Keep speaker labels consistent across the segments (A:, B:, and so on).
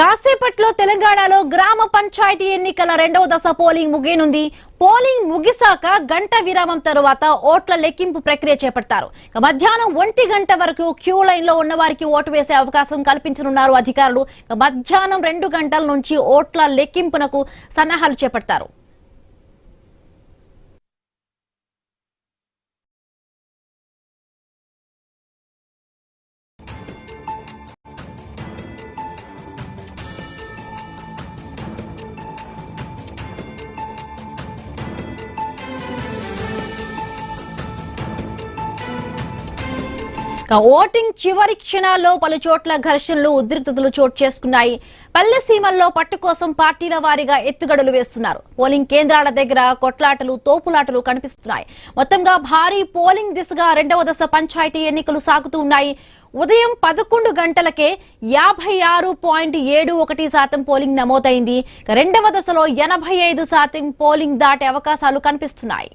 A: కాసేపట్లో తెలంగాణలో గ్రామ పంచాయతీ ఎన్నికల రెండవ దశ పోలింగ్ ముగియనుంది. పోలింగ్ ముగిసాక గంట విరామం తరువాత ఓట్ల లెక్కింపు ప్రక్రియ చేపడతారు. మధ్యాహ్నం 1 గంట వరకు క్యూ లైన్ లో ఉన్న వారికి ఓటు వేసే అవకాశం కల్పించనున్నారు అధికారులు. మధ్యాహ్నం 2 గంటల నుంచి ఓట్ల లెక్కింపునకు సన్నాహాలు చేపడతారు. ఓటింగ్ చివరి క్షణాల్లో పలు చోట్ల ఘర్షణలు ఉద్రిక్తతలు చోటు చేసుకున్నాయి. పల్లె సీమల్లో పట్టు కోసం పార్టీల వారీగా ఎత్తుగడలు వేస్తున్నారు. పోలింగ్ కేంద్రాల దగ్గర కొట్లాటలు తోపులాటలు కనిపిస్తున్నాయి. మొత్తంగా భారీ పోలింగ్ దిశగా రెండవ దశ పంచాయతీ ఎన్నికలు సాగుతూ ఉన్నాయి. ఉదయం 11 గంటలకే 56.71% పోలింగ్ నమోదైంది. రెండవ దశలో 85% పోలింగ్ దాటే అవకాశాలు కనిపిస్తున్నాయి.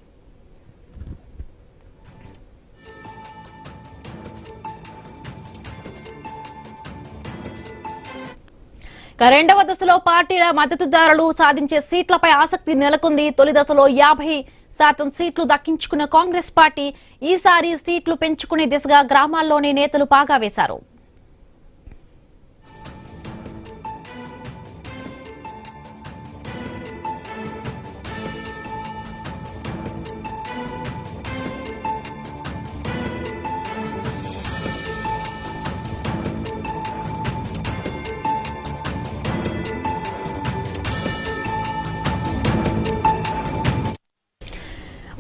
A: రెండవ దశలో పార్టీల మద్దతుదారులు సాధించే సీట్లపై ఆసక్తి నెలకొంది. తొలి దశలో 50% సీట్లు దక్కించుకున్న కాంగ్రెస్ పార్టీ ఈసారి సీట్లు పెంచుకునే దిశగా గ్రామాల్లోనే నేతలు పాగా వేశారు.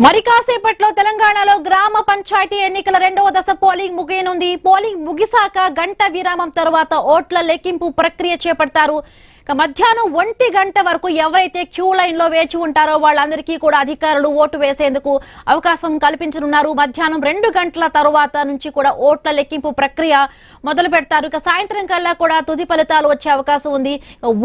A: మరి కాసేపట్లో తెలంగాణలో గ్రామ పంచాయతీ ఎన్నికల రెండవ దశ పోలింగ్ ముగియనుంది. పోలింగ్ ముగిసాక గంట విరామం తరువాత ఓట్ల లెక్కింపు ప్రక్రియ చేపడతారు. మధ్యాహ్నం 1 గంట వరకు ఎవరైతే క్యూ లైన్ లో వేచి ఉంటారో వాళ్ళందరికీ కూడా అధికారులు ఓటు వేసేందుకు అవకాశం కల్పించనున్నారు. మధ్యాహ్నం 2 గంటల తరువాత నుంచి కూడా ఓట్ల లెక్కింపు ప్రక్రియ మొదలు పెడతారు. సాయంత్రం కల్లా కూడా తుది ఫలితాలు వచ్చే అవకాశం ఉంది.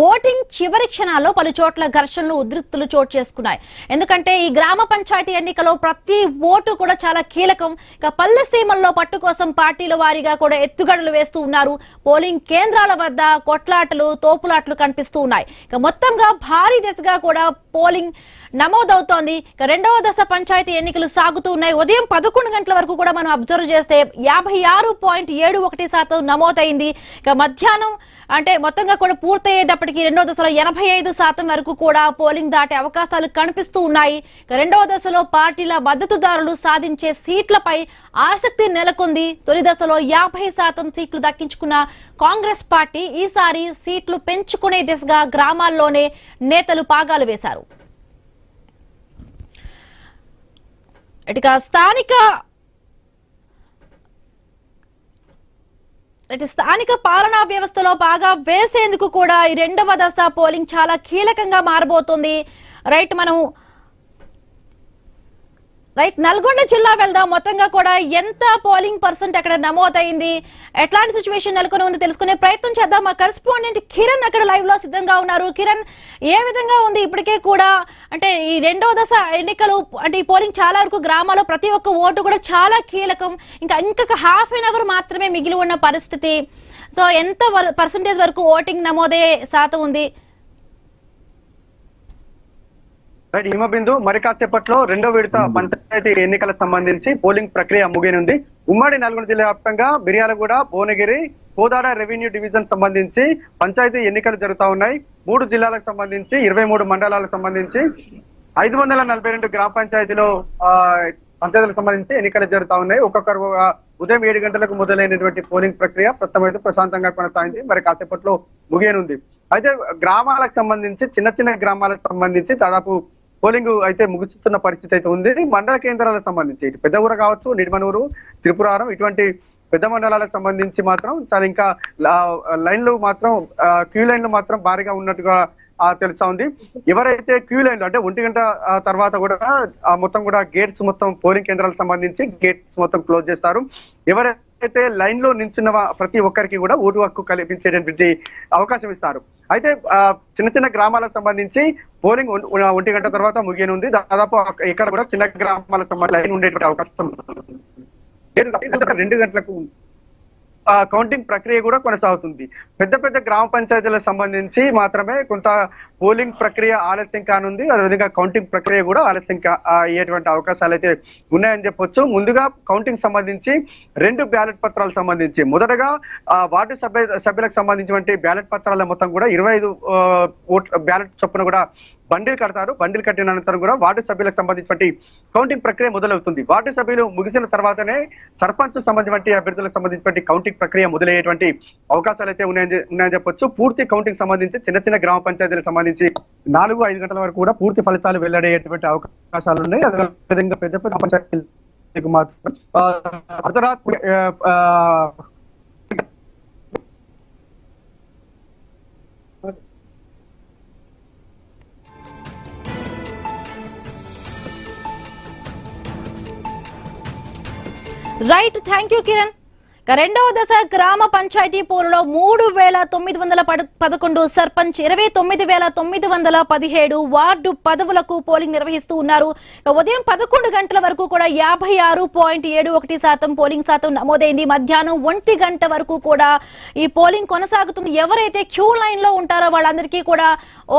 A: ఓటింగ్ చివరి క్షణాల్లో పలు చోట్ల ఘర్షణలు ఉద్రిక్తులు చోటు చేసుకున్నాయి. ఎందుకంటే ఈ గ్రామ పంచాయతీ ఎన్నికలో ప్రతి ఓటు కూడా చాలా కీలకం. పల్లె సీమల్లో పట్టు కోసం పార్టీల వారీగా కూడా ఎత్తుగడలు వేస్తూ ఉన్నారు. పోలింగ్ కేంద్రాల వద్ద కొట్లాటలు తోపులాట్లు కనిపిస్తూ ఉన్నాయి. మొత్తంగా భారీ దిశగా కూడా పోలింగ్ నమోదవుతోంది. రెండవ దశ పంచాయతీ ఎన్నికలు సాగుతూ ఉన్నాయి. ఉదయం 11 గంటల వరకు కూడా మనం అబ్జర్వ్ చేస్తే 56.71% నమోదైంది. మధ్యాహ్నం అంటే మొత్తంగా కూడా పూర్తయ్యేటప్పటికి రెండవ దశలో 85% వరకు కూడా పోలింగ్ దాటే అవకాశాలు కనిపిస్తూ ఉన్నాయి. రెండవ దశలో పార్టీల మద్దతుదారులు సాధించే సీట్లపై ఆసక్తి నెలకొంది. తొలి దశలో 50% సీట్లు దక్కించుకున్న కాంగ్రెస్ పార్టీ ఈసారి సీట్లు పెంచుకునే దిశగా గ్రామాల్లోనే నేతలు పాగాలు వేశారు. ఇక స్థానిక పాలనా వ్యవస్థలో బాగా వేసేందుకు కూడా ఈ రెండవ దశ పోలింగ్ చాలా కీలకంగా మారబోతోంది. నల్గొండ జిల్లా వెళ్దాం. మొత్తంగా కూడా ఎంత పోలింగ్ పర్సెంట్ అక్కడ నమోదైంది, ఎట్లాంటి సిచ్యువేషన్ నెలకొని ఉంది తెలుసుకునే ప్రయత్నం చేద్దాం. మా కరెస్పాండెంట్ కిరణ్ అక్కడ లైవ్ లో సిద్ధంగా ఉన్నారు. కిరణ్, ఏ విధంగా ఉంది ఇప్పటికే కూడా అంటే ఈ రెండవ దశ ఎన్నికలు అంటే ఈ పోలింగ్ చాలా వరకు గ్రామాల్లో ప్రతి ఒక్క ఓటు కూడా చాలా కీలకం. ఇంకొక హాఫ్ అన్ అవర్ మాత్రమే మిగిలి ఉన్న పరిస్థితి. సో ఎంత పర్సెంటేజ్ వరకు ఓటింగ్ నమోదయ్యే శాతం ఉంది?
B: హిమబిందు, మరి కాసేపట్లో రెండో విడత పంచాయతీ ఎన్నికలకు సంబంధించి పోలింగ్ ప్రక్రియ ముగియనుంది. ఉమ్మడి నల్గొండ జిల్లా వ్యాప్తంగా మిర్యాలగూడ, భువనగిరి, కోదాడ రెవెన్యూ డివిజన్ సంబంధించి పంచాయతీ ఎన్నికలు జరుగుతా ఉన్నాయి. 3 జిల్లాలకు సంబంధించి 23 మండలాలకు సంబంధించి 542 గ్రామ పంచాయతీలో పంచాయతీలకు సంబంధించి ఎన్నికలు జరుగుతా ఉన్నాయి. ఒక్కొక్కరు ఉదయం 7 గంటలకు మొదలైనటువంటి పోలింగ్ ప్రక్రియ ప్రస్తుతం అయితే ప్రశాంతంగా కొనసాగింది. మరి కాసేపట్లో ముగియనుంది. అయితే గ్రామాలకు సంబంధించి చిన్న గ్రామాలకు సంబంధించి దాదాపు పోలింగ్ అయితే ముగుస్తున్న పరిస్థితి అయితే ఉంది. మండల కేంద్రాలకు సంబంధించి ఇటు పెద్దఊర కావచ్చు, నిడమనూరు, త్రిపురారం ఇటువంటి పెద్ద మండలాలకు సంబంధించి మాత్రం చాలా ఇంకా లైన్లు మాత్రం క్యూ లైన్లు మాత్రం భారీగా ఉన్నట్టుగా తెలుస్తా ఉంది. ఎవరైతే క్యూ లైన్లు అంటే 1 గంట తర్వాత కూడా మొత్తం కూడా గేట్స్ మొత్తం పోలింగ్ కేంద్రాలకు సంబంధించి గేట్స్ మొత్తం క్లోజ్ చేస్తారు. ఎవరైతే లైన్ లో నిల్చున్న ప్రతి ఒక్కరికి కూడా ఓటు హక్కు కల్పించేటువంటి అవకాశం ఇస్తారు. అయితే చిన్న గ్రామాలకు సంబంధించి పోలింగ్ 1 గంట తర్వాత ముగియనుంది. దాదాపు ఇక్కడ కూడా చిన్న గ్రామాలకు సంబంధించి లైన్ ఉండేటువంటి అవకాశం 2 గంటలకు కౌంటింగ్ ప్రక్రియ కూడా కొనసాగుతుంది. పెద్ద పెద్ద గ్రామ పంచాయతీలకు సంబంధించి మాత్రమే కొంత పోలింగ్ ప్రక్రియ ఆలస్యం కానుంది. అదేవిధంగా కౌంటింగ్ ప్రక్రియ కూడా ఆలస్యం అయ్యేటువంటి అవకాశాలు అయితే ఉన్నాయని చెప్పొచ్చు. ముందుగా కౌంటింగ్ సంబంధించి 2 బ్యాలెట్ పత్రాలకు సంబంధించి మొదటగా వార్డు సభ్యులకు సంబంధించినటువంటి బ్యాలెట్ పత్రాల మొత్తం కూడా 25 బ్యాలెట్ చొప్పున కూడా బండిల్ కడతారు. బండిల్ కట్టిన అనంతరం కూడా వార్డు సభ్యులకు సంబంధించినటువంటి కౌంటింగ్ ప్రక్రియ మొదలవుతుంది. వార్డు సభ్యులు ముగిసిన తర్వాతనే సర్పంచ్ సంబంధించిన అభ్యర్థులకు సంబంధించినటువంటి కౌంటింగ్ ప్రక్రియ మొదలయ్యేటువంటి అవకాశాలు అయితే ఉన్నాయని చెప్పొచ్చు. పూర్తి కౌంటింగ్ సంబంధించి చిన్న చిన్న గ్రామ పంచాయతీలకు సంబంధించి 4-5 గంటల వరకు కూడా పూర్తి ఫలితాలు వెల్లడయ్యేటువంటి అవకాశాలు ఉన్నాయి. అదేవిధంగా పెద్ద పెద్ద పంచాయతీలకు మాత్రం అర్ధరాత్రి
A: రైట్, థ్యాంక్ యూ కిరణ్. రెండవ దశ గ్రామ పంచాయతీ పోరులో 3,911 సర్పంచ్, 29,917 వార్డు పదవులకు పోలింగ్ నిర్వహిస్తూ ఉన్నారు. ఉదయం 11 గంటల వరకు కూడా 56.71% పోలింగ్ శాతం నమోదైంది. మధ్యాహ్నం 1 గంట వరకు కూడా ఈ పోలింగ్ కొనసాగుతుంది. ఎవరైతే క్యూ లైన్ లో ఉంటారో వాళ్ళందరికీ కూడా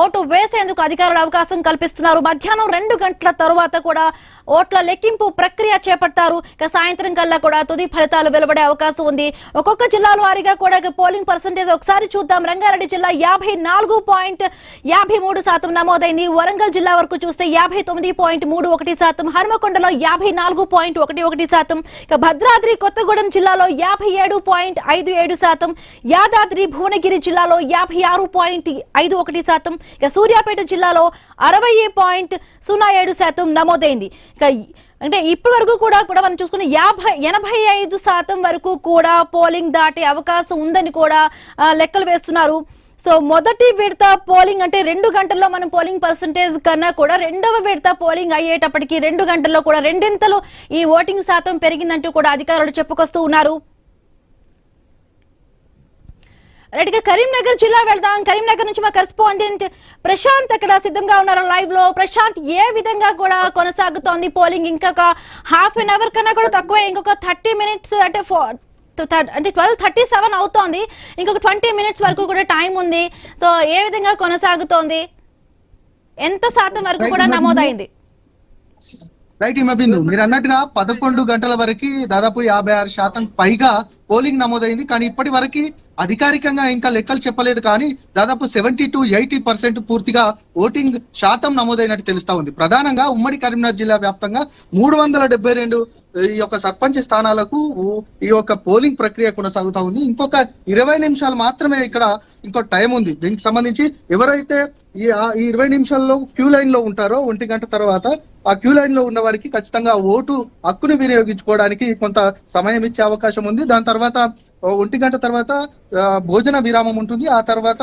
A: ఓటు వేసేందుకు అధికారులు అవకాశం కల్పిస్తున్నారు. మధ్యాహ్నం 2 గంటల తరువాత కూడా ఓట్ల లెక్కింపు ప్రక్రియ చేపడతారు. సాయంత్రం కల్లా కూడా తుది ఫలితాలు వెలువడే అవకాశం ఉంది. ఒక్కొక్క జిల్లాల వారీగా కూడా పోలింగ్ పర్సెంటేజ్ ఒకసారి చూద్దాం. రంగారెడ్డి జిల్లా 54.53% నమోదైంది. వరంగల్ జిల్లా వరకు చూస్తే 59.31%, హనుమకొండలో 54.11%, భద్రాద్రి కొత్తగూడెం జిల్లాలో 57.57%, యాదాద్రి భువనగిరి జిల్లాలో 56.51%, సూర్యాపేట జిల్లాలో 60.07% నమోదైంది. అంటే ఇప్పటి వరకు కూడా మనం చూసుకుని 85% వరకు కూడా పోలింగ్ దాటే అవకాశం ఉందని కూడా లెక్కలు వేస్తున్నారు. సో మొదటి విడత పోలింగ్ అంటే 2 గంటల్లో మనం పోలింగ్ పర్సెంటేజ్ కన్నా కూడా రెండవ విడత పోలింగ్ అయ్యేటప్పటికి 2 గంటల్లో కూడా రెండింతలు ఈ ఓటింగ్ శాతం పెరిగిందంటూ కూడా అధికారులు చెప్పుకొస్తూ ఉన్నారు. రైట్ గా కరీంనగర్ జిల్లా వెళ్దాం. కరీంనగర్ నుంచి మా కరెస్పాండెంట్ ప్రశాంత్ అక్కడ సిద్ధంగా ఉన్నారు లైవ్ లో. ప్రశాంత్, ఏ విధంగా కూడా కొనసాగుతోంది పోలింగ్? ఇంకొక హాఫ్ అన్ అవర్ కన్నా కూడా తక్కువే, ఇంకొక 30 మినిట్స్ అంటే 12:37 అవుతోంది. ఇంకొక 20 మినిట్స్ వరకు కూడా టైం ఉంది. సో ఏ విధంగా కొనసాగుతోంది? ఎంత శాతం వరకు కూడా నమోదైంది?
C: రైట్ హిమబిందు, మీరు అన్నట్టుగా 11 గంటల వరకు దాదాపు 56% పైగా పోలింగ్ నమోదైంది. కానీ ఇప్పటి వరకు అధికారికంగా ఇంకా లెక్కలు చెప్పలేదు. కానీ దాదాపు 70 to 80% పూర్తిగా ఓటింగ్ శాతం నమోదైనట్టు తెలుస్తా ఉంది. ప్రధానంగా ఉమ్మడి కరీంనగర్ జిల్లా వ్యాప్తంగా 372 ఈ యొక్క సర్పంచ్ స్థానాలకు ఈ యొక్క పోలింగ్ ప్రక్రియ కొనసాగుతా ఉంది. ఇంకొక 20 నిమిషాలు మాత్రమే ఇక్కడ ఇంకో టైం ఉంది. దీనికి సంబంధించి ఎవరైతే ఈ 20 నిమిషాల్లో క్యూ లైన్ లో ఉంటారో 1 గంట తర్వాత ఆ క్యూ లైన్ లో ఉన్న వారికి ఖచ్చితంగా ఓటు హక్కును వినియోగించుకోవడానికి కొంత సమయం ఇచ్చే అవకాశం ఉంది. దాని తర్వాత 1 గంట తర్వాత భోజన విరామం ఉంటుంది. ఆ తర్వాత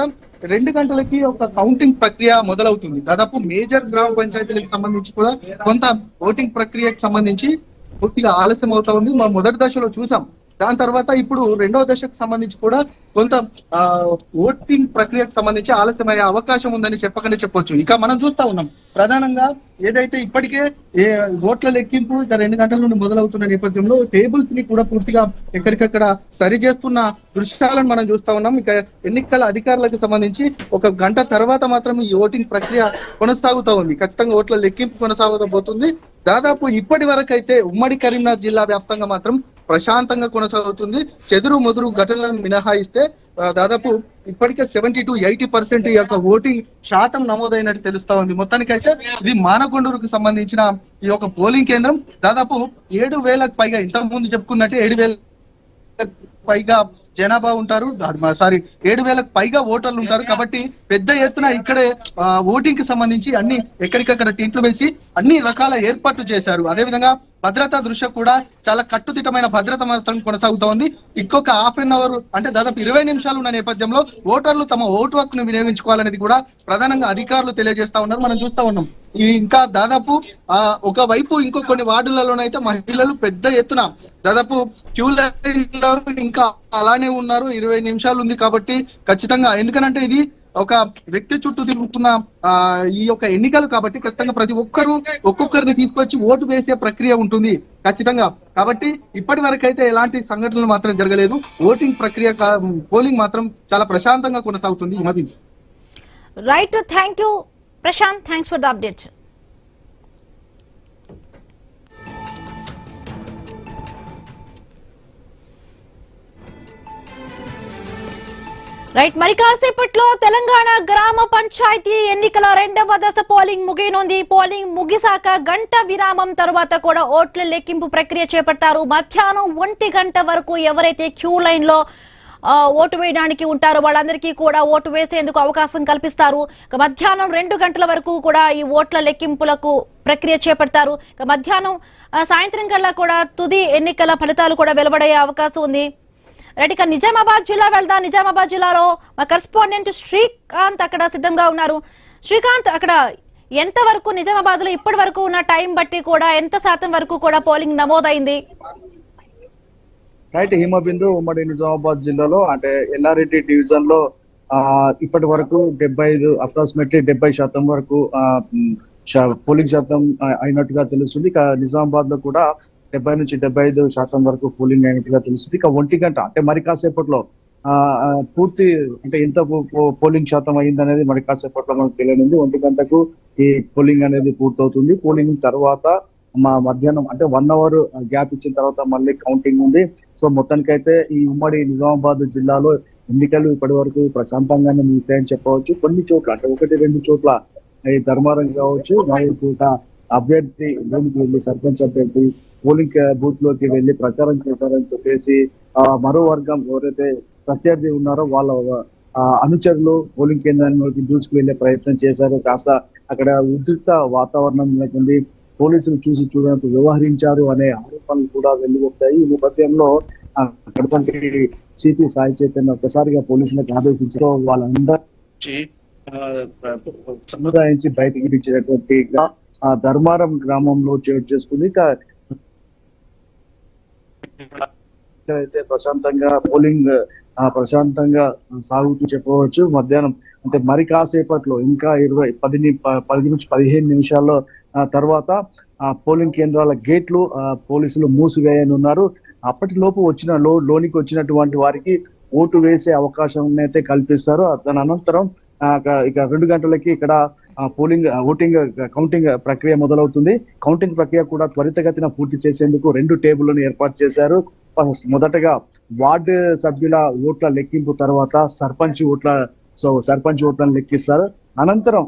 C: 2 గంటలకి ఒక కౌంటింగ్ ప్రక్రియ మొదలవుతుంది. దాదాపు మేజర్ గ్రామ పంచాయతీలకు సంబంధించి కూడా కొంత ఓటింగ్ ప్రక్రియకు సంబంధించి పూర్తిగా ఆలస్యం అవుతా ఉంది. మా మొదటి దశలో చూసాం. దాని తర్వాత ఇప్పుడు రెండవ దశకు సంబంధించి కూడా కొంత ఓటింగ్ ప్రక్రియకు సంబంధించి ఆలస్యమయ్యే అవకాశం ఉందని చెప్పకనే చెప్పొచ్చు. ఇక మనం చూస్తా ఉన్నాం ప్రధానంగా ఏదైతే ఇప్పటికే ఓట్ల లెక్కింపు ఇక 2 గంటల నుండి మొదలవుతున్న నేపథ్యంలో టేబుల్స్ ని కూడా పూర్తిగా ఎక్కడికక్కడ సరి చేస్తున్న దృశ్యాలను మనం చూస్తా ఉన్నాం. ఇక ఎన్నికల అధికారులకు సంబంధించి 1 గంట తర్వాత మాత్రం ఈ ఓటింగ్ ప్రక్రియ కొనసాగుతూ ఉంది. ఖచ్చితంగా ఓట్ల లెక్కింపు కొనసాగబోతుంది. దాదాపు ఇప్పటి వరకు అయితే ఉమ్మడి కరీంనగర్ జిల్లా వ్యాప్తంగా మాత్రం ప్రశాంతంగా కొనసాగుతుంది. చెదురు మొదురు ఘటనలను మినహాయిస్తే దాదాపు ఇప్పటికే 70 to 80% ఈ యొక్క ఓటింగ్ శాతం నమోదైనట్టు తెలుస్తా ఉంది. మొత్తానికైతే ఇది మానకొండూరుకు సంబంధించిన ఈ యొక్క పోలింగ్ కేంద్రం. దాదాపు 7,000కు పైగా, ఇంతకు ముందు చెప్పుకున్నట్టే 7,000 పైగా జనాభా ఉంటారు. 7,000కు పైగా ఓటర్లు ఉంటారు. కాబట్టి పెద్ద ఎత్తున ఇక్కడే ఓటింగ్ కి సంబంధించి అన్ని ఎక్కడికక్కడ టెంట్లు వేసి అన్ని రకాల ఏర్పాట్లు చేశారు. అదేవిధంగా భద్రతా దృష్ట్యా కూడా చాలా కట్టుదిట్టమైన భద్రత మాత్రం కొనసాగుతా ఉంది. ఇంకొక హాఫ్ అన్ అవర్ అంటే దాదాపు 20 నిమిషాలు ఉన్న నేపథ్యంలో ఓటర్లు తమ ఓటు హక్కును వినియోగించుకోవాలనేది కూడా ప్రధానంగా అధికారులు తెలియజేస్తా ఉన్నారు. మనం చూస్తా ఉన్నాం. ఇంకా దాదాపు ఒకవైపు ఇంకో కొన్ని వార్డులలోనైతే మహిళలు పెద్ద ఎత్తున దాదాపు క్యూ లైన్ లో ఇంకా అలానే ఉన్నారు. 20 నిమిషాలు ఉంది కాబట్టి ఖచ్చితంగా, ఎందుకనంటే ఇది ఒక వ్యక్తి చుట్టూ తిరుగుతున్న ఈ యొక్క ఎన్నికలు కాబట్టి ఖచ్చితంగా ప్రతి ఒక్కరూ ఒక్కొక్కరిని తీసుకొచ్చి ఓటు వేసే ప్రక్రియ ఉంటుంది ఖచ్చితంగా. కాబట్టి ఇప్పటి వరకు అయితే ఎలాంటి సంఘటనలు మాత్రం జరగలేదు. ఓటింగ్ ప్రక్రియ పోలింగ్ మాత్రం చాలా ప్రశాంతంగా కొనసాగుతుంది ఈ మధ్య.
A: Right, thank you Prashant, thanks for the updates. Right, మరి కాసేపట్లో తెలంగాణ గ్రామ పంచాయతీ ఎన్నికల 2వ దశ పోలింగ్ ముగియనుంది. పోలింగ్ ముగిసాక గంట విరామం తర్వాత కూడా ఓట్ల లెక్కింపు ప్రక్రియ చేపడతారు. మధ్యాహ్నం 1 గంట వరకు ఎవరైతే క్యూ లైన్ లో ఓటు వేయడానికి ఉంటారో వాళ్ళందరికీ కూడా ఓటు వేసేందుకు అవకాశం కల్పిస్తారు. మధ్యాహ్నం 2 గంటల వరకు కూడా ఈ ఓట్ల లెక్కింపులకు ప్రక్రియ చేపడతారు. మధ్యాహ్నం సాయంత్రం కల్లా కూడా తుది ఎన్నికల ఫలితాలు కూడా వెలువడే అవకాశం ఉంది. రైట్, ఇక నిజామాబాద్ జిల్లా వెళ్దాం. నిజామాబాద్ జిల్లాలో మా కరెస్పాండెంట్ శ్రీకాంత్ అక్కడ సిద్ధంగా ఉన్నారు. శ్రీకాంత్, అక్కడ ఎంత వరకు నిజామాబాద్ లో ఇప్పటి వరకు ఉన్న టైం బట్టి కూడా ఎంత శాతం వరకు కూడా పోలింగ్ నమోదైంది?
D: రైట్, హిమబిందు ఉమ్మడి నిజామాబాద్ జిల్లాలో అంటే ఎల్లారెడ్డి డివిజన్ లో ఇప్పటి వరకు 75 అప్రాక్సిమేట్లీ 70% వరకు పోలింగ్ శాతం అయినట్టుగా తెలుస్తుంది. ఇక నిజామాబాద్ లో కూడా 70 నుంచి 75% వరకు పోలింగ్ అయినట్టుగా తెలుస్తుంది. ఇక 1 గంట అంటే మరి కాసేపట్లో పూర్తి అంటే ఎంత పోలింగ్ శాతం అయిందనేది మరి కాసేపట్లో మనకు తెలియనుంది. 1 గంటకు ఈ పోలింగ్ అనేది పూర్తవుతుంది. పోలింగ్ తర్వాత మధ్యాహ్నం అంటే 1 అవర్ గ్యాప్ ఇచ్చిన తర్వాత మళ్ళీ కౌంటింగ్ ఉంది. సో మొత్తానికైతే ఈ ఉమ్మడి నిజామాబాద్ జిల్లాలో ఎన్నికలు ఇప్పటి వరకు ప్రశాంతంగానే ముగిశాయని చెప్పవచ్చు. కొన్ని చోట్ల అంటే 1-2 చోట్ల ఈ ధర్మారం కావచ్చు, నాయుడుపేట అభ్యర్థి లోనికి వెళ్ళి సర్పంచ్ అభ్యర్థి పోలింగ్ బూత్ లోకి వెళ్లి ప్రచారం చేశారని చెప్పేసి మరో వర్గం ఎవరైతే ప్రత్యర్థి ఉన్నారో వాళ్ళ అనుచరులు పోలింగ్ కేంద్రానికి దూసుకు వెళ్లే ప్రయత్నం చేశారు. కాస్త అక్కడ ఉద్రిక్త వాతావరణం నెలకొంది. పోలీసులు చూసి చూడడానికి వ్యవహరించారు అనే ఆరోపణలు కూడా వెలువచ్చాయి. ఈ నేపథ్యంలో అక్కడి సిపి సాయి చైతన్య ఒక్కసారిగా పోలీసులకు ఆదేశించారు. వాళ్ళందరి సముదాయించి బయటికి ఇచ్చినటువంటి ధర్మారం గ్రామంలో చోటు చేసుకుంది. అయితే ప్రశాంతంగా పోలింగ్ ప్రశాంతంగా సాగుతూ చెప్పవచ్చు. మధ్యాహ్నం అంటే మరి కాసేపట్లో ఇంకా 10 నుంచి 15 నిమిషాల్లో తర్వాత పోలింగ్ కేంద్రాల గేట్లు పోలీసులు మూసివేయనున్నారు. అప్పటిలోపు లోనికి వచ్చినటువంటి వారికి ఓటు వేసే అవకాశం అయితే కల్పిస్తారు. దాని అనంతరం ఇక 2 గంటలకి ఇక్కడ కౌంటింగ్ ప్రక్రియ మొదలవుతుంది. కౌంటింగ్ ప్రక్రియ కూడా త్వరితగతిన పూర్తి చేసేందుకు 2 టేబుల్లను ఏర్పాటు చేశారు. మొదటగా వార్డు సభ్యుల ఓట్ల లెక్కింపు తర్వాత సర్పంచ్ ఓట్లను లెక్కిస్తారు. అనంతరం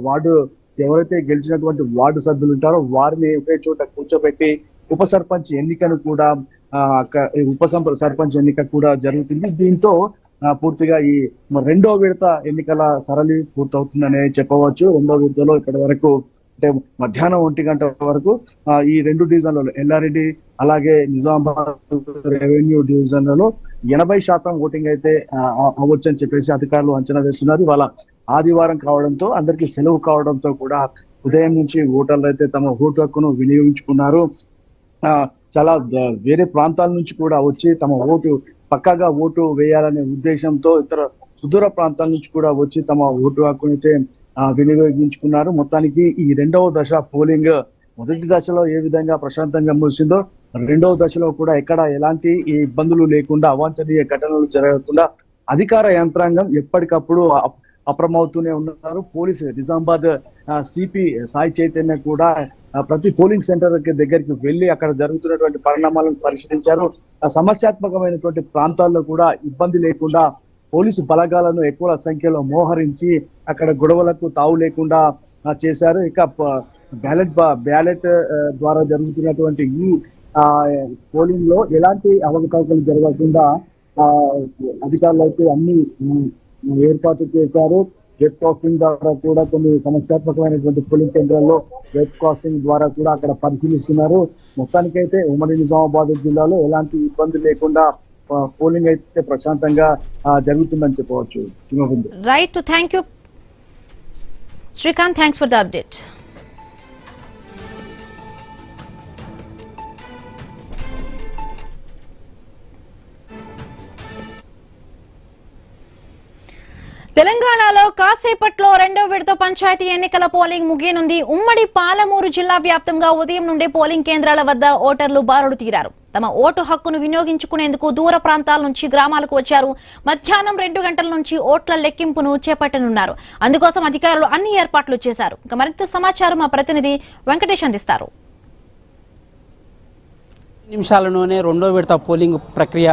D: వార్డు ఎవరైతే గెలిచినటువంటి వార్డు సభ్యులు ఉంటారో వారిని ఒకే చోట కూర్చోబెట్టి ఉప సర్పంచ్ ఎన్నికను కూడా సర్పంచ్ ఎన్నిక కూడా జరుగుతుంది. దీంతో పూర్తిగా ఈ 2వ విడత ఎన్నికల సరళి పూర్తవుతుందనే చెప్పవచ్చు. 2వ విడతలో ఇప్పటి వరకు అంటే మధ్యాహ్నం 1 గంట వరకు ఈ 2 డివిజన్లలో ఎల్లారెడ్డి అలాగే నిజామాబాద్ రెవెన్యూ డివిజన్లలో 80% ఓటింగ్ అయితే అవ్వచ్చని చెప్పేసి అధికారులు అంచనా వేస్తున్నారు. ఇవాళ ఆదివారం కావడంతో అందరికీ సెలవు కావడంతో కూడా ఉదయం నుంచి ఓటర్లు అయితే తమ ఓటు హక్కును వినియోగించుకున్నారు. చాలా వేరే ప్రాంతాల నుంచి కూడా వచ్చి తమ పక్కాగా ఓటు వేయాలనే ఉద్దేశంతో ఇతర సుదూర ప్రాంతాల నుంచి కూడా వచ్చి తమ ఓటు హక్కునైతే వినియోగించుకున్నారు. మొత్తానికి ఈ 2వ దశ పోలింగ్ మొదటి దశలో ఏ విధంగా ప్రశాంతంగా ముగిసిందో 2వ దశలో కూడా ఎక్కడ ఎలాంటి ఇబ్బందులు లేకుండా అవాంఛనీయ ఘటనలు జరగకుండా అధికార యంత్రాంగం ఎప్పటికప్పుడు అప్రమవుతూనే ఉన్నారు. పోలీసు నిజామాబాద్ సిపి సాయి చైతన్య కూడా ప్రతి పోలింగ్ సెంటర్ దగ్గరికి వెళ్లి అక్కడ జరుగుతున్నటువంటి పరిణామాలను పరిశీలించారు. సమస్యాత్మకమైనటువంటి ప్రాంతాల్లో కూడా ఇబ్బంది లేకుండా పోలీసు బలగాలను ఎక్కువ సంఖ్యలో మోహరించి అక్కడ గొడవలకు తావు లేకుండా చేశారు. ఇక బ్యాలెట్ ద్వారా జరుగుతున్నటువంటి ఈ పోలింగ్ లో ఎలాంటి అవకతవకలు జరగకుండా అధికారులు అయితే అన్ని ఏర్పాటు చేశారు. వెబ్ కాస్టింగ్ ద్వారా కూడా కొన్ని సమస్యాత్మకమైనటువంటి పోలింగ్ కేంద్రాల్లో వెబ్ కాస్టింగ్ ద్వారా కూడా అక్కడ పరిశీలిస్తున్నారు. మొత్తానికైతే ఉమ్మడి నిజామాబాద్ జిల్లాలో ఎలాంటి ఇబ్బంది లేకుండా పోలింగ్ అయితే ప్రశాంతంగా జరుగుతుందని చెప్పవచ్చు.
A: Right, thank you Srikanth, thanks for the update. తెలంగాణలో కాసేపట్లో రెండో విడత పంచాయతీ ఎన్నికల పోలింగ్ ముగియనుంది. ఉమ్మడి పాలమూరు జిల్లా వ్యాప్తంగా ఉదయం నుండే పోలింగ్ కేంద్రాల వద్ద ఓటర్లు బారులు తీరారు. తమ ఓటు హక్కును వినియోగించుకునేందుకు దూర ప్రాంతాల నుంచి గ్రామాలకు వచ్చారు. మధ్యాహ్నం 2 గంటల నుంచి ఓట్ల లెక్కింపును చేపట్టనున్నారు. అందుకోసం అధికారులు అన్ని ఏర్పాట్లు చేశారు. ఇక మరింత సమాచారం మా ప్రతినిధి వెంకటేష్ అందిస్తారు.
E: నిమిషాలలోనే రెండో విడత పోలింగ్ ప్రక్రియ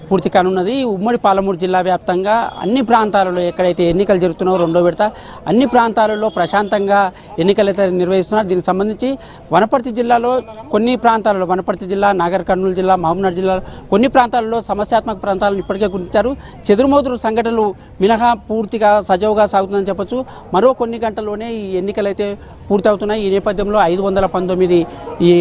E: పూర్తి కానున్నది. ఉమ్మడి పాలమూరు జిల్లా వ్యాప్తంగా అన్ని ప్రాంతాలలో ఎక్కడైతే ఎన్నికలు జరుగుతున్నాయో రెండో విడత అన్ని ప్రాంతాలలో ప్రశాంతంగా ఎన్నికలైతే నిర్వహిస్తున్నారు. దీనికి సంబంధించి వనపర్తి జిల్లాలో కొన్ని ప్రాంతాలలో వనపర్తి జిల్లా, నాగర్ కర్నూలు జిల్లా, మహబూబ్నగర్ జిల్లాలో కొన్ని ప్రాంతాలలో సమస్యాత్మక ప్రాంతాలను ఇప్పటికే గుర్తించారు. చెదురుమదురు సంఘటనలు మినహా పూర్తిగా సజావుగా సాగుతుందని చెప్పొచ్చు. మరో కొన్ని గంటల్లోనే ఈ ఎన్నికలైతే పూర్తవుతున్నాయి. ఈ నేపథ్యంలో 519 ఈ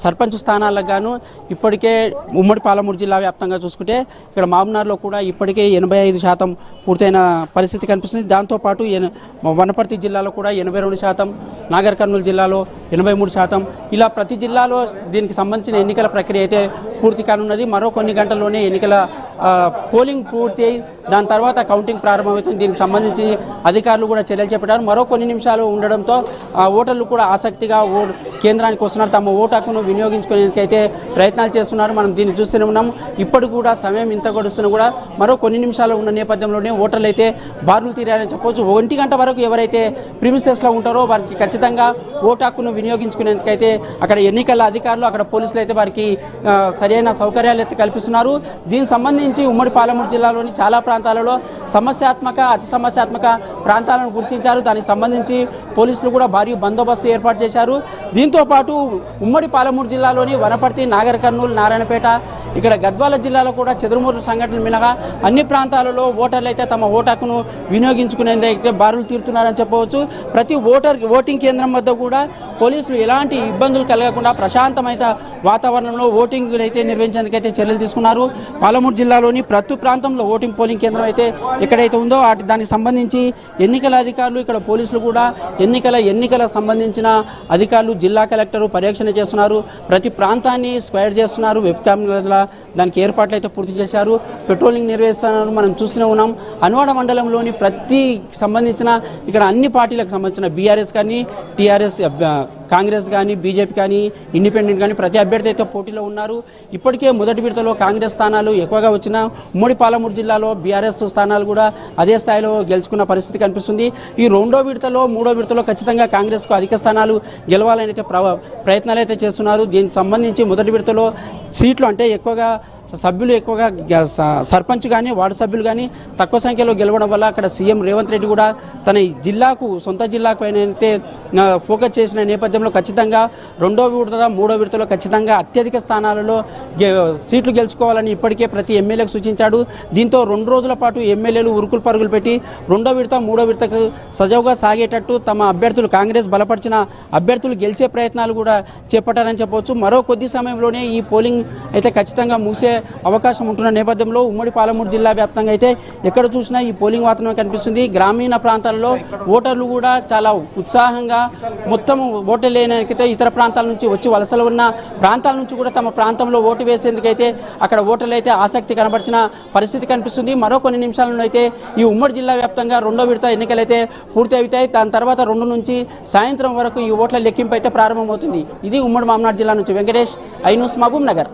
E: సర్పంచ్ స్థానాలకు గాను ఇప్పటికే ఉమ్మడి పాలమూరు జిల్లా వ్యాప్తంగా చూసుకుంటే ఇక్కడ మహబూబ్నగర్లో కూడా ఇప్పటికే 85% పూర్తయిన పరిస్థితి కనిపిస్తుంది. దాంతోపాటు వనపర్తి జిల్లాలో కూడా 82%, నాగర్ కర్నూలు జిల్లాలో 83%, ఇలా ప్రతి జిల్లాలో దీనికి సంబంధించిన ఎన్నికల ప్రక్రియ అయితే పూర్తి కానున్నది. మరో కొన్ని గంటల్లోనే ఎన్నికల పోలింగ్ పూర్తి అయి దాని తర్వాత కౌంటింగ్ ప్రారంభమవుతుంది. దీనికి సంబంధించి అధికారులు కూడా చర్యలు చేపట్టారు. మరో కొన్ని నిమిషాలు ఉండడంతో ఓటర్లు కూడా ఆసక్తిగా కేంద్రానికి వస్తున్నారు. తమ ఓటు హక్కును వినియోగించుకునేందుకైతే ప్రయత్నాలు చేస్తున్నారు. మనం దీన్ని చూస్తూనే ఉన్నాం. ఇప్పటికి కూడా సమయం ఇంత గడుస్తున్నా కూడా మరో కొన్ని నిమిషాలు ఉన్న నేపథ్యంలోనే ఓటర్లు అయితే బారులు తీరారని చెప్పవచ్చు. 1 గంట వరకు ఎవరైతే ప్రిమిసెస్లో ఉంటారో వారికి ఖచ్చితంగా ఓటు హక్కును వినియోగించుకునేందుకైతే అక్కడ ఎన్నికల అధికారులు, అక్కడ పోలీసులు అయితే వారికి సరైన సౌకర్యాలు అయితే కల్పిస్తున్నారు. దీనికి సంబంధించి ఉమ్మడి పాలమూరు జిల్లాలోని చాలా ప్రాంతాలలో సమస్యాత్మక, అతి సమస్యాత్మక ప్రాంతాలను గుర్తించారు. దానికి సంబంధించి పోలీసులు కూడా భారీ బందోబస్తు ఏర్పాటు చేశారు. దీంతో పాటు ఉమ్మడి పాలమూరు జిల్లాలోని వనపర్తి, నాగర్ కర్నూలు, నారాయణపేట, ఇక్కడ గద్వాల జిల్లాలో కూడా చెదురుమూరు సంఘటనలు మినహా అన్ని ప్రాంతాలలో ఓటర్లు అయితే తమ ఓటు హక్కును వినియోగించుకునేందుకు బారులు తీరుతున్నారని చెప్పవచ్చు. ప్రతి ఓటింగ్ కేంద్రం వద్ద కూడా పోలీసులు ఎలాంటి ఇబ్బందులు కలగకుండా ప్రశాంతమైన వాతావరణంలో ఓటింగ్ అయితే నిర్వహించేందుకైతే చర్యలు తీసుకున్నారు. పాలమూరు జిల్లాలోని ప్రతి ప్రాంతంలో పోలింగ్ కేంద్రం అయితే ఎక్కడైతే ఉందో దానికి సంబంధించి ఎన్నికల అధికారులు, ఇక్కడ పోలీసులు కూడా ఎన్నికల సంబంధించిన అధికారులు, జిల్లా కలెక్టరు పర్యవేక్షణ చేస్తున్నారు. ప్రతి ప్రాంతాన్ని స్క్వైర్ చేస్తున్నారు. వెబ్ కెమెరాల దానికి ఏర్పాట్లు అయితే పూర్తి చేశారు. పెట్రోలింగ్ నిర్వహిస్తున్నారు. మనం చూస్తూనే ఉన్నాం. అన్వాడ మండలంలోని ప్రతి సంబంధించిన ఇక్కడ అన్ని పార్టీలకు సంబంధించిన బీఆర్ఎస్ కానీ, టీఆర్ఎస్, కాంగ్రెస్ కానీ, బీజేపీ కానీ, ఇండిపెండెంట్ కానీ ప్రతి అభ్యర్థి అయితే పోటీలో ఉన్నారు. ఇప్పటికే మొదటి విడతలో కాంగ్రెస్ స్థానాలు ఎక్కువగా వచ్చిన ఉమ్మడి పాలమూరు జిల్లాలో బీఆర్ఎస్ స్థానాలు కూడా అదే స్థాయిలో గెలుచుకున్న పరిస్థితి కనిపిస్తుంది. ఈ రెండో విడతలో, మూడో విడతలో ఖచ్చితంగా కాంగ్రెస్కు అధిక స్థానాలు గెలవాలని అయితే ప్రయత్నాలు అయితే చేస్తున్నారు. దీనికి సంబంధించి మొదటి విడతలో సీట్లు అంటే ఎక్కువగా సభ్యులు ఎక్కువగా సర్పంచ్ కానీ, వార్డు సభ్యులు కానీ తక్కువ సంఖ్యలో గెలవడం వల్ల అక్కడ సీఎం రేవంత్ రెడ్డి కూడా తన సొంత జిల్లాకు పైన అయితే ఫోకస్ చేసిన నేపథ్యంలో ఖచ్చితంగా రెండో విడత, మూడో విడతలో ఖచ్చితంగా అత్యధిక స్థానాలలో సీట్లు గెలుచుకోవాలని ఇప్పటికే ప్రతి ఎమ్మెల్యేకు సూచించాడు. దీంతో 2 రోజుల పాటు ఎమ్మెల్యేలు ఉరుకులు పరుగులు పెట్టి రెండో విడత, మూడో విడతకు సజావుగా సాగేటట్టు తమ అభ్యర్థులు, కాంగ్రెస్ బలపరిచిన అభ్యర్థులు గెలిచే ప్రయత్నాలు కూడా చేపట్టారని చెప్పవచ్చు. మరో కొద్ది సమయంలోనే ఈ పోలింగ్ అయితే ఖచ్చితంగా ముగిసే అవకాశం ఉంటున్న నేపథ్యంలో ఉమ్మడి పాలమూరు జిల్లా వ్యాప్తంగా అయితే ఎక్కడ చూసినా ఈ పోలింగ్ వాతావరణం కనిపిస్తుంది. గ్రామీణ ప్రాంతాల్లో ఓటర్లు కూడా చాలా ఉత్సాహంగా మొత్తం ఓటు లేనికైతే ఇతర ప్రాంతాల నుంచి వచ్చి వలసలు ఉన్న ప్రాంతాల నుంచి కూడా తమ ప్రాంతంలో ఓటు వేసేందుకైతే అక్కడ ఓటర్లు అయితే ఆసక్తి కనబరిచిన పరిస్థితి కనిపిస్తుంది. మరో కొన్ని నిమిషాలలో అయితే ఈ ఉమ్మడి జిల్లా వ్యాప్తంగా రెండో విడత ఎన్నికలైతే పూర్తి అవుతాయి. దాని తర్వాత 2 నుంచి సాయంత్రం వరకు ఈ ఓట్ల లెక్కింపు అయితే ప్రారంభమవుతుంది. ఇది ఉమ్మడి మహబూబ్నగర్ జిల్లా నుంచి వెంకటేష్, ఐ న్యూస్, మహబూబ్ నగర్.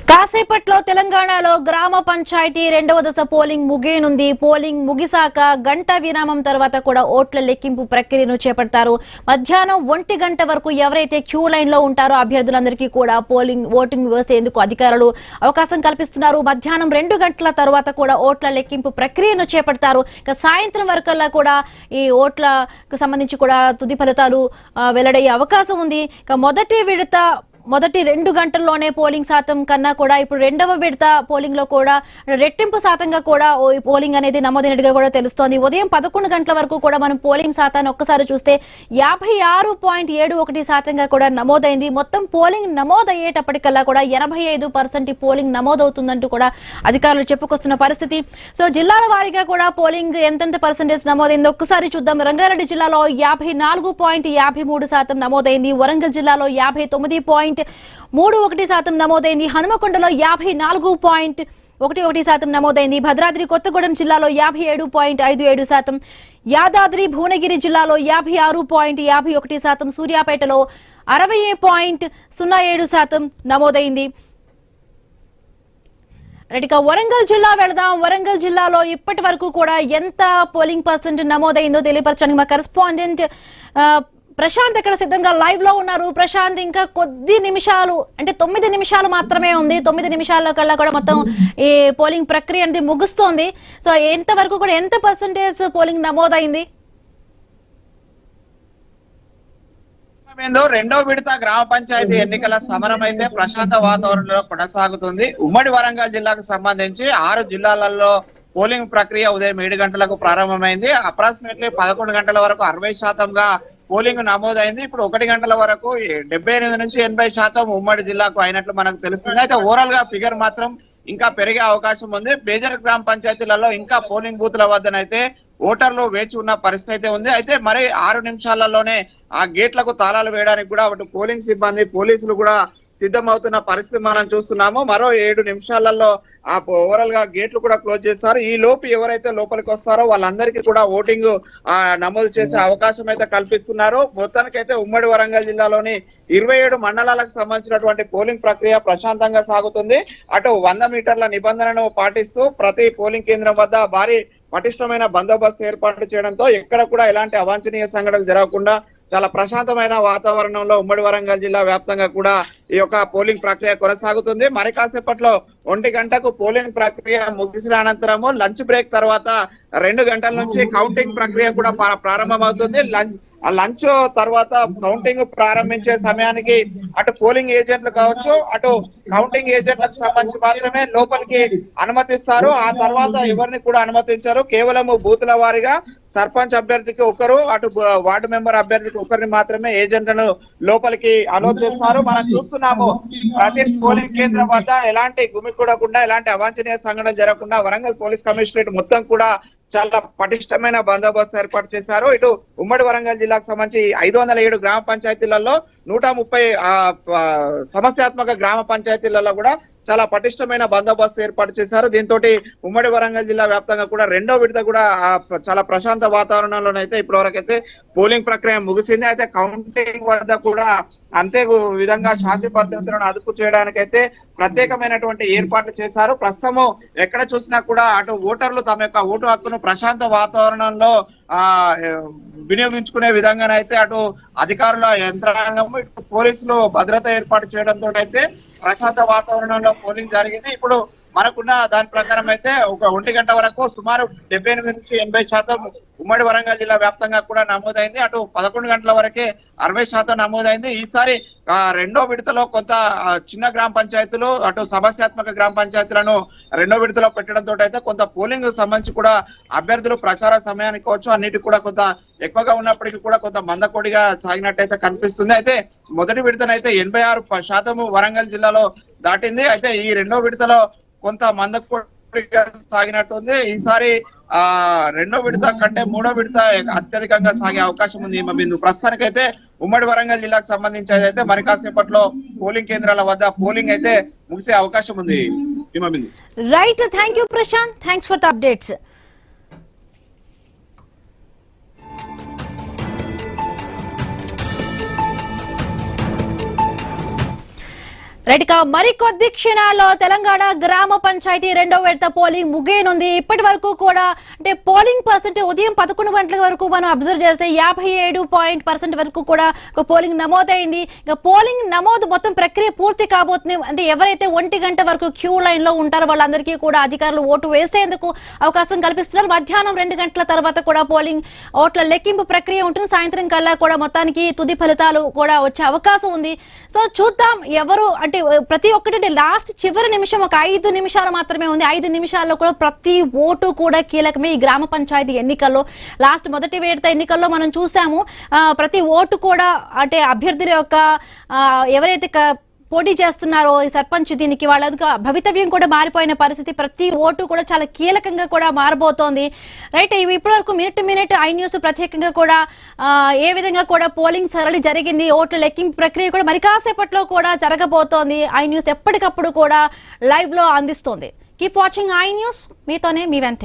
A: కాసేపట్లో తెలంగాణలో గ్రామ పంచాయతీ రెండవ దశ పోలింగ్ ముగియనుంది. పోలింగ్ ముగిసాక గంట విరామం తర్వాత కూడా ఓట్ల లెక్కింపు ప్రక్రియను చేపడతారు. మధ్యాహ్నం 1 గంట వరకు ఎవరైతే క్యూ లైన్ లో ఉంటారో అభ్యర్థులందరికీ కూడా ఓటింగ్ వేసేందుకు అధికారులు అవకాశం కల్పిస్తున్నారు. మధ్యాహ్నం 2 గంటల తర్వాత కూడా ఓట్ల లెక్కింపు ప్రక్రియను చేపడతారు. ఇక సాయంత్రం వరకల్లా కూడా ఈ ఓట్లకు సంబంధించి కూడా తుది ఫలితాలు వెల్లడయ్యే అవకాశం ఉంది. ఇక మొదటి విడత మొదటి 2 గంటల్లోనే పోలింగ్ శాతం కన్నా కూడా ఇప్పుడు రెండవ విడత పోలింగ్ లో కూడా రెట్టింపు శాతంగా కూడా పోలింగ్ అనేది నమోదైనట్టుగా కూడా తెలుస్తోంది. ఉదయం 11 గంటల వరకు కూడా మనం పోలింగ్ శాతాన్ని ఒక్కసారి చూస్తే 56.71% కూడా నమోదైంది. మొత్తం పోలింగ్ నమోదయ్యేటప్పటికల్లా కూడా 85% పోలింగ్ నమోదవుతుందంటూ కూడా అధికారులు చెప్పుకొస్తున్న పరిస్థితి. సో జిల్లాల వారీగా కూడా పోలింగ్ ఎంతెంత పర్సెంటేజ్ నమోదైంది ఒక్కసారి చూద్దాం. రంగారెడ్డి జిల్లాలో 54.53% నమోదైంది. వరంగల్ జిల్లాలో 59.31% నమోదైంది. హనుమకొండలో 54.11% నమోదైంది. భద్రాద్రి కొత్తగూడెం జిల్లాలో 57.57%, యాదాద్రి భువనగిరి జిల్లాలో 56.51%, సూర్యాపేటలో 60.07% నమోదైంది. ఇక వరంగల్ జిల్లా వెళదాం. వరంగల్ జిల్లాలో ఇప్పటి వరకు కూడా ఎంత పోలింగ్ పర్సెంట్ నమోదైందో తెలియపరచడానికి మా కరెస్పాండెంట్ ప్రశాంత్ ఇక్కడ సిద్ధంగా లైవ్ లో ఉన్నారు. ప్రశాంత్, ఇంకా కొద్ది నిమిషాలు అంటే 9 నిమిషాలు మాత్రమే ఉంది. 9 నిమిషాల కల్లా కూడా మొత్తం ఈ పోలింగ్ ప్రక్రియ అనేది ముగుస్తోంది. సో ఎంత వరకు కూడా ఎంత పర్సెంటేజ్ పోలింగ్ నమోదైంది?
F: రెండో విడత గ్రామ పంచాయతీ ఎన్నికల సమరం అయితే ప్రశాంత వాతావరణంలో కొనసాగుతుంది. ఉమ్మడి వరంగల్ జిల్లాకు సంబంధించి 6 జిల్లాలలో పోలింగ్ ప్రక్రియ ఉదయం 7 గంటలకు ప్రారంభమైంది. అప్రాక్సిమేట్లీ 11 గంటల వరకు 60% పోలింగ్ నమోదైంది. ఇప్పుడు 1 గంటల వరకు 78 నుంచి 80% ఉమ్మడి జిల్లాకు అయినట్లు మనకు తెలుస్తుంది. అయితే ఓవరాల్ గా ఫిగర్ మాత్రం ఇంకా పెరిగే అవకాశం ఉంది. మేజర్ గ్రామ పంచాయతీలలో ఇంకా పోలింగ్ బూత్ల వద్దనైతే ఓటర్లు వేచి ఉన్న పరిస్థితి ఉంది. అయితే మరి 6 నిమిషాలలోనే ఆ గేట్లకు తాళాలు వేయడానికి కూడా అటు పోలింగ్ సిబ్బంది పోలీసులు కూడా సిద్ధమవుతున్న పరిస్థితి మనం చూస్తున్నాము. మరో 7 నిమిషాలలో ఆ ఓవరాల్ గా గేట్లు కూడా క్లోజ్ చేస్తారు. ఈ లోపు ఎవరైతే లోపలికి వస్తారో వాళ్ళందరికీ కూడా ఓటింగ్ నమోదు చేసే అవకాశం అయితే కల్పిస్తున్నారు. మొత్తానికైతే ఉమ్మడి వరంగల్ జిల్లాలోని 27 మండలాలకు సంబంధించినటువంటి పోలింగ్ ప్రక్రియ ప్రశాంతంగా సాగుతుంది. అటు 100 మీటర్ల నిబంధనను పాటిస్తూ ప్రతి పోలింగ్ కేంద్రం వద్ద భారీ పటిష్టమైన బందోబస్తు ఏర్పాటు చేయడంతో ఎక్కడ కూడా ఎలాంటి అవాంఛనీయ సంఘటనలు జరగకుండా చాలా ప్రశాంతమైన వాతావరణంలో ఉమ్మడి వరంగల్ జిల్లా వ్యాప్తంగా కూడా ఈ యొక్క పోలింగ్ ప్రక్రియ కొనసాగుతుంది. మరి కాసేపట్లో 1 గంటకు పోలింగ్ ప్రక్రియ ముగిసిన అనంతరము లంచ్ బ్రేక్ తర్వాత 2 గంటల నుంచి కౌంటింగ్ ప్రక్రియ కూడా ప్రారంభమవుతుంది. లంచ్ తర్వాత కౌంటింగ్ ప్రారంభించే సమయానికి అటు పోలింగ్ ఏజెంట్లు కావచ్చు, అటు కౌంటింగ్ ఏజెంట్లకు సంబంధించి మాత్రమే లోపలికి అనుమతిస్తారు. ఆ తర్వాత ఎవరిని కూడా అనుమతించారు. కేవలం బూతుల వారీగా సర్పంచ్ అభ్యర్థికి ఒకరు, అటు వార్డు మెంబర్ అభ్యర్థికి ఒకరిని మాత్రమే ఏజెంట్లను లోపలికి అలో చేస్తారు. మనం చూస్తున్నాము ప్రతి పోలింగ్ కేంద్రం వద్ద ఎలాంటి గుమికూడకుండా ఎలాంటి అవాంఛనీయ సంఘటనలు జరగకుండా వరంగల్ పోలీస్ కమిషనరేట్ మొత్తం కూడా చాలా పటిష్టమైన బందోబస్తు ఏర్పాటు చేశారు. ఇటు ఉమ్మడి వరంగల్ జిల్లాకు సంబంధించి 507 గ్రామ పంచాయతీలలో 130 సమస్యాత్మక గ్రామ పంచాయతీలలో కూడా చాలా పటిష్టమైన బందోబస్తు ఏర్పాటు చేశారు. దీంతో ఉమ్మడి వరంగల్ జిల్లా వ్యాప్తంగా కూడా రెండో విడత కూడా చాలా ప్రశాంత వాతావరణంలోనైతే ఇప్పటి వరకు అయితే పోలింగ్ ప్రక్రియ ముగిసింది. అయితే కౌంటింగ్ వద్ద కూడా అంతే విధంగా శాంతి భద్రతలను అదుపు చేయడానికైతే ప్రత్యేకమైనటువంటి ఏర్పాట్లు చేశారు. ప్రస్తుతము ఎక్కడ చూసినా కూడా అటు ఓటర్లు తమ యొక్క ఓటు హక్కును ప్రశాంత వాతావరణంలో వినియోగించుకునే విధంగానైతే అటు అధికారుల యంత్రాంగం, ఇటు పోలీసులు భద్రత ఏర్పాటు చేయడంతో అయితే ప్రశాంత వాతావరణంలో పోలింగ్ జరిగింది. ఇప్పుడు మనకున్న దాని ప్రకారం అయితే ఒక 1 గంట వరకు సుమారు 78 నుంచి 80% ఉమ్మడి వరంగల్ జిల్లా వ్యాప్తంగా కూడా నమోదైంది. అటు 11 గంటల వరకే 60% నమోదైంది. ఈసారి రెండో విడతలో కొంత చిన్న గ్రామ పంచాయతీలు, అటు సమస్యాత్మక గ్రామ పంచాయతీలను రెండో విడతలో పెట్టడంతో అయితే కొంత పోలింగ్ సంబంధించి కూడా అభ్యర్థులు ప్రచార సమయానికి కావచ్చు అన్నిటికీ కూడా కొంత ఎక్కువగా ఉన్నప్పటికీ కూడా కొంత మందకొడిగా సాగినట్టయితే కనిపిస్తుంది. అయితే మొదటి విడతనైతే 86% వరంగల్ జిల్లాలో దాటింది. అయితే ఈ రెండో విడతలో కొంత మందకొడిగా సాగినట్టుంది. ఈసారి రెండో విడత కంటే మూడో విడత అత్యధికంగా సాగే అవకాశం ఉంది. బిందు ప్రస్తుతానికైతే ఉమ్మడి వరంగల్ జిల్లాకు సంబంధించి అయితే మరి కాసేపట్లో పోలింగ్ కేంద్రాల వద్ద పోలింగ్ అయితే ముగిసే అవకాశం ఉంది.
A: Right, thank you Prashant, thanks for the updates. Right గా మరికొద్ది క్షణాల్లో తెలంగాణ గ్రామ పంచాయతీ రెండో విడత పోలింగ్ ముగియనుంది. ఇప్పటి వరకు కూడా అంటే పోలింగ్ పర్సెంటేజ్ ఉదయం 11 గంటల వరకు మనం అబ్జర్వ్ చేస్తే 57% వరకు కూడా పోలింగ్ నమోదైంది. ఇక పోలింగ్ నమోదు మొత్తం ప్రక్రియ పూర్తి కాబోతుంది. అంటే ఎవరైతే 1 గంట వరకు క్యూ లైన్ లో ఉంటారో వాళ్ళందరికీ కూడా అధికారులు ఓటు వేసేందుకు అవకాశం కల్పిస్తున్నారు. మధ్యాహ్నం 2 గంటల తర్వాత కూడా పోలింగ్ ఓట్ల లెక్కింపు ప్రక్రియ ఉంటుంది. సాయంత్రం కల్లా కూడా మొత్తానికి తుది ఫలితాలు కూడా వచ్చే అవకాశం ఉంది. సో చూద్దాం ఎవరు అంటే ప్రతి ఒక్కటి లాస్ట్ చివరి నిమిషం ఒక 5 నిమిషాలు మాత్రమే ఉంది. 5 నిమిషాల్లో కూడా ప్రతి ఓటు కూడా కీలకమే. ఈ గ్రామ పంచాయతీ ఎన్నికల్లో లాస్ట్ మొదటి విడత ఎన్నికల్లో మనం చూసాము ప్రతి ఓటు కూడా అంటే అభ్యర్థుల యొక్క ఎవరైతే పోటీ చేస్తున్నారో ఈ సర్పంచ్ దీనికి వాళ్ళ భవితవ్యం కూడా మారిపోయిన పరిస్థితి. ప్రతి ఓటు కూడా చాలా కీలకంగా కూడా మారబోతోంది. రైట్ ఇప్పటి వరకు minute to minute I news ప్రత్యేకంగా కూడా ఏ విధంగా కూడా పోలింగ్ సరళి జరిగింది, ఓట్ల లెక్కింపు ప్రక్రియ కూడా మరి కాసేపట్లో కూడా జరగబోతోంది. ఐ న్యూస్ ఎప్పటికప్పుడు కూడా లైవ్ లో అందిస్తోంది. కీప్ వాచింగ్ ఐ న్యూస్, మీతోనే మీ వెంటే.